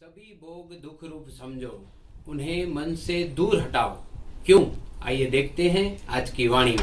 सभी भोग दुख रूप समझो, उन्हें मन से दूर हटाओ। क्यों? आइए देखते हैं आज की वाणी में।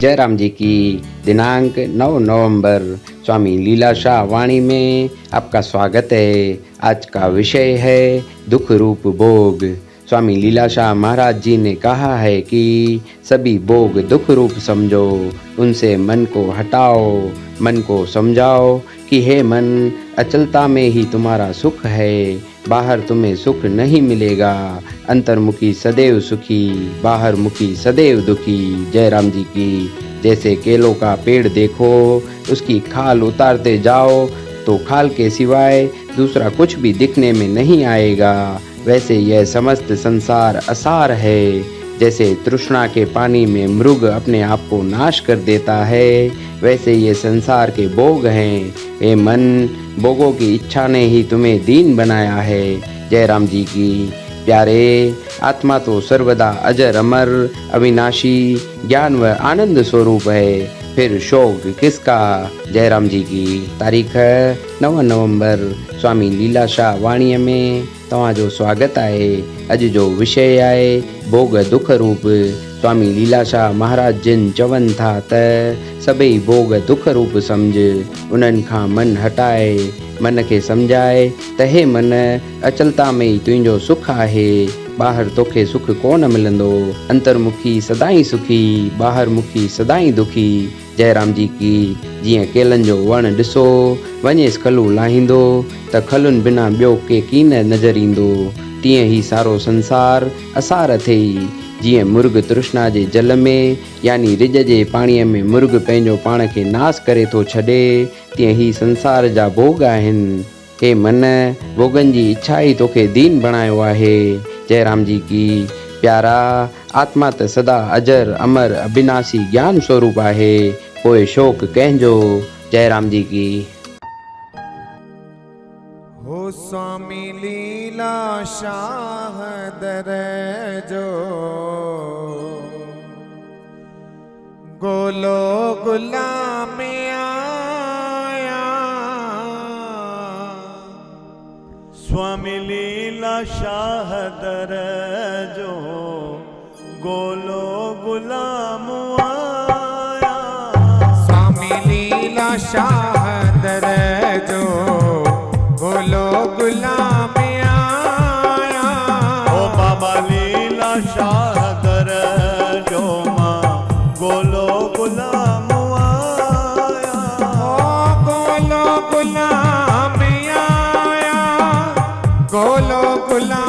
जयराम जी की दिनांक 9 नवंबर स्वामी लीलाशाह वाणी में आपका स्वागत है। आज का विषय है दुख रूप भोग। स्वामी लीलाशाह महाराज जी ने कहा है कि सभी भोग दुख रूप समझो, उनसे मन को हटाओ, मन को समझाओ कि हे मन, अचलता में ही तुम्हारा सुख है, बाहर तुम्हें सुख नहीं मिलेगा। अंतर्मुखी सदैव सुखी, बाहर मुखी सदैव दुखी। जयराम जी की। जैसे केलों का पेड़ देखो, उसकी खाल उतारते जाओ तो खाल के सिवाय दूसरा कुछ भी दिखने में नहीं आएगा, वैसे यह समस्त संसार असार है। जैसे तृष्णा के पानी में मृग अपने आप को नाश कर देता है, वैसे ये संसार के भोग हैं। हे मन, भोगों की इच्छा ने ही तुम्हें दीन बनाया है। जयराम जी की। प्यारे, आत्मा तो सर्वदा अजर अमर अविनाशी ज्ञान व आनंद स्वरूप है, फिर शोक किसका। जयराम जी की। तारीख 9 नवंबर स्वामी लीलाशाह वाणीअ में तव्हांजो स्वागत आहे। अॼु जो विषय आहे भोग दुख रूप। स्वामी लीलाशाह महाराज जिन चवनि था त सभई भोग दुख रूप समझ, उन्हनि खां मन हटाए, मन खे सम्झाए त हे मन, अचलता में ई तुंहिंजो सुख आहे, ॿाहिरि तोखे सुख कोन मिलंदो। अंतर्मुखी सदाई सुखी, ॿाहिरि मुखी सदाई दुखी। जयराम जी की। जीअं केलनि जो वणु ॾिसो, वञेसि खलू लाहींदो त खलुनि बिना ॿियो के कीन नज़र ईंदो, तीअं ई सारो संसार असार अथई। जीअं मुर्ग तृष्णा जे जल में यानी रिज जे पाणीअ में मुर्ग पंहिंजो पाण खे नास करे थो छॾे, तीअं ई संसार जा भोग आहिनि। हे मन, भोगनि जी इच्छा ई तोखे दीन बणायो आहे। जयराम जी की। प्यारा, आत्मा त सदा अजर अमर अविनाशी ज्ञान स्वरूप आहे, पोइ शोक कंहिंजो। जयराम जी की। हो स्वामी लीलाशाह दर जो गोलो गुलाम आया। स्वामी लीलाशाह दर जो गोलो गुलाम आया। स्वामी लीलाशाह दर जो गोलो गुलाम आया। ओ बाबा लीलाशाह दर जो मां गोलो गुलाम आया। ओ गोलो गुलाम आया, गोलो गुलाम